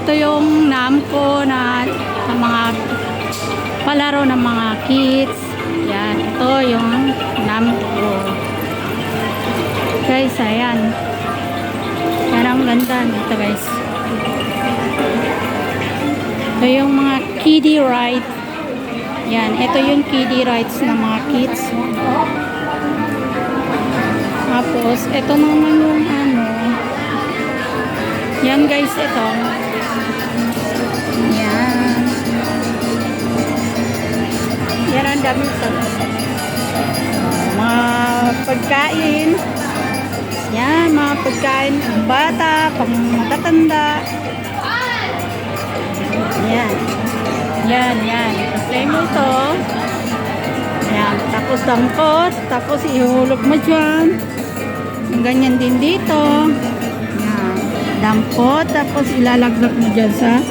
ito yung Namco na mga palaro ng mga kids. Yan, ito yung Namco. Guys, ayan. Yan ang ganda nito, guys. Ito yung mga kiddie ride. Yan, ito yung kiddie rides ng mga kids. Tapos, ito naman yung ano. Yan guys, ito. Yan. Yan ang dami sa mga pagkain. Yan, mga pagkain pang bata, pang matatanda. Yan. Yan, yan. Play mo ito. Yan. Tapos dangkot. Tapos ihulog mo dyan. Ganyan din dito. Yan. Dangkot. Tapos ilalaglag mo dyan sa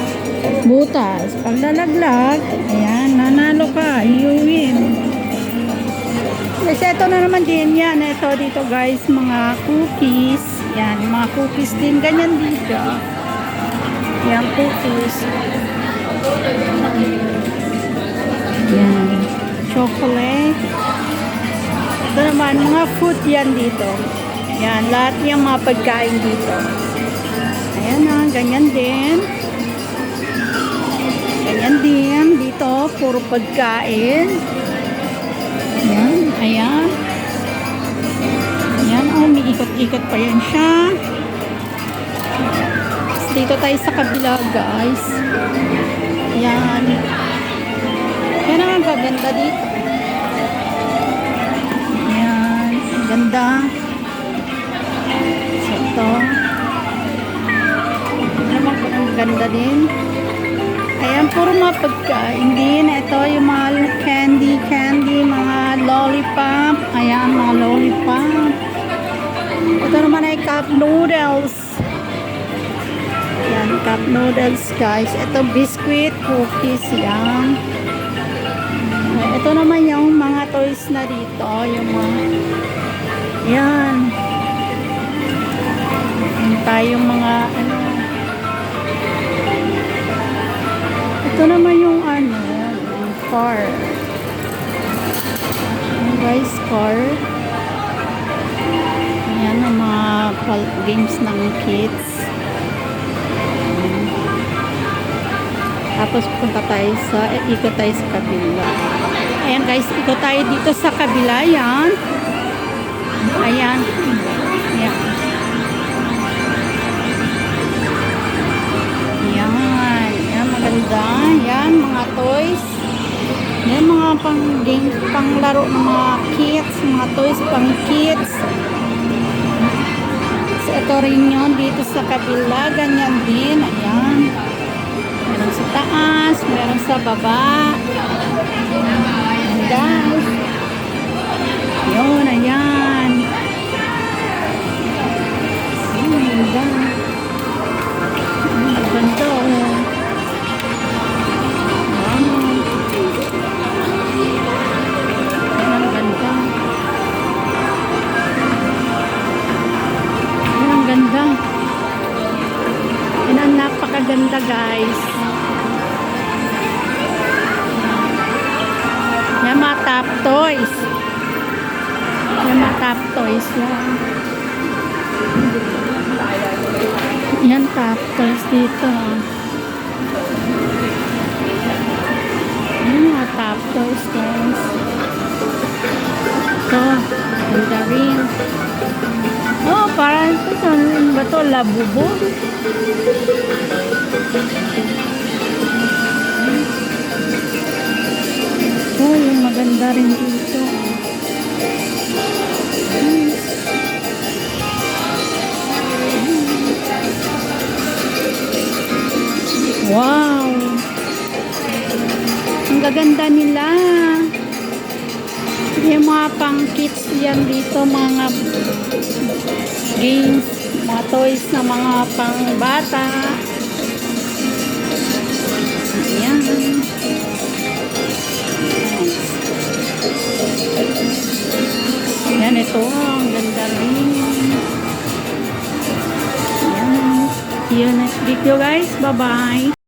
butas. Pag lalaglag, ayan, nanalo ka. Iuwin. Kasi ito na naman din yan. Ito dito guys, mga cookies. Yan, mga cookies din. Ganyan dito. Yan, cookies. Yan. Chocolate. Ito naman, mga food yan dito. Yan, lahat yung mga pagkain dito. Ayan na, ganyan din. Ganyan din. Dito, puro pagkain. Ayan, ayan. Ayan, oh, may ikot-ikot pa yan siya. Dito tayo sa kabila, guys. Ayan. Yan ang gaganda dito. Ayan. Ganda. So, ito. Naman po ang ganda din. Ayan, puro mga pagkain din. Ito yung mga candy, mga lollipop. Ayan, mga lollipop. Ito naman ay cup noodles. Yan, cup noodles guys. Ito biscuit, cookies, yan. Ito naman yung mga toys na dito. Yung mga, yan. Yan tayong mga, ano. Ito naman yung, ano, yung car. Yan guys, car. Yan ang mga games ng kids. Tapos punta tayo sa, ikot tayo sa kabila. Ayan guys, ikot tayo dito sa kabila. Yan. Ayan. Ayan. Ayan. Ayan, maganda. Ayan, mga toys. Ayan, mga pang game, pang laro ng mga kids. Mga toys pang kids. So, ito rin yun dito sa kabila. Ganyan din. Ayan. Meron sa taas, meron sa baba. Ayan guys. Yun, ayan. Ayan, ganda. Ayan, ganda oh. Ayan, ganda. Ayan, ganda. Ayan, napakaganda guys. Yan mga top toys. Yan mga top toys yan. Yan top toys dito. Yan mga top toys guys. Ito. Ganda rin. Oh, parang ito. Ano ba ito? Labubo. Oh, yung maganda rin dito. Wow! Ang gaganda nila. Yung mga pang kids yan dito, mga games, mga toys na mga pang bata. Ayan. Yan, ito. Ang ganda rin. Yan. See you next video guys. Bye-bye.